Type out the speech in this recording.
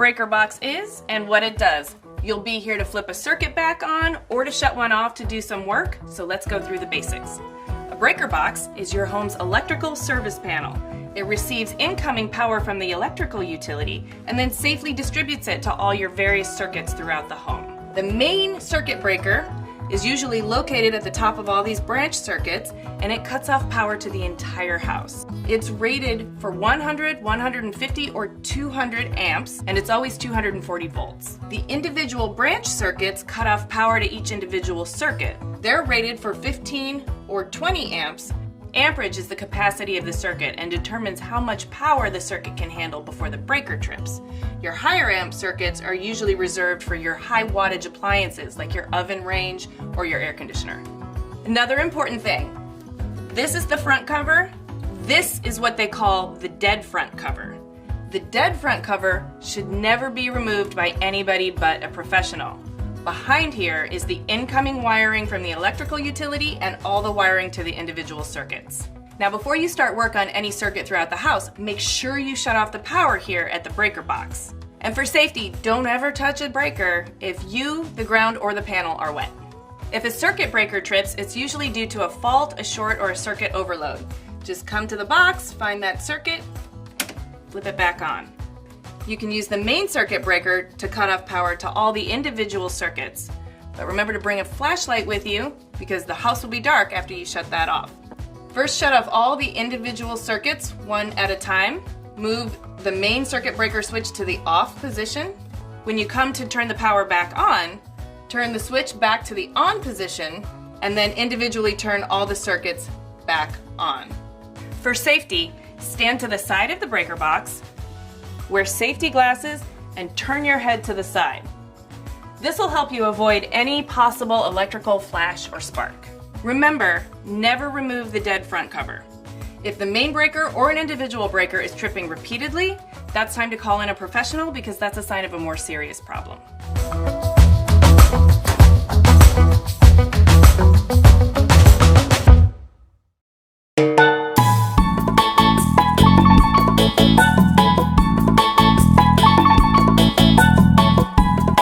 breaker box is and what it does. You'll be here to flip a circuit back on or to shut one off to do some work, so let's go through the basics. A breaker box is your home's electrical service panel. It receives incoming power from the electrical utility and then safely distributes it to all your various circuits throughout the home. The main circuit breaker is usually located at the top of all these branch circuits, and it cuts off power to the entire house. It's rated for 100, 150, or 200 amps, and it's always 240 volts. The individual branch circuits cut off power to each individual circuit. They're rated for 15 or 20 amps. Amperage is the capacity of the circuit and determines how much power the circuit can handle before the breaker trips. Your higher amp circuits are usually reserved for your high wattage appliances like your oven range or your air conditioner. Another important thing, this is the front cover. This is what they call the dead front cover. The dead front cover should never be removed by anybody but a professional. Behind here is the incoming wiring from the electrical utility and all the wiring to the individual circuits. Now before you start work on any circuit throughout the house, make sure you shut off the power here at the breaker box. And for safety, don't ever touch a breaker if you, the ground, or the panel are wet. If a circuit breaker trips, it's usually due to a fault, a short, or a circuit overload. Just come to the box, find that circuit, flip it back on. You can use the main circuit breaker to cut off power to all the individual circuits. But remember to bring a flashlight with you because the house will be dark after you shut that off. First, shut off all the individual circuits one at a time. Move the main circuit breaker switch to the off position. When you come to turn the power back on, turn the switch back to the on position and then individually turn all the circuits back on. For safety, stand to the side of the breaker box, wear safety glasses, and turn your head to the side. This will help you avoid any possible electrical flash or spark. Remember, never remove the dead front cover. If the main breaker or an individual breaker is tripping repeatedly, that's time to call in a professional because that's a sign of a more serious problem.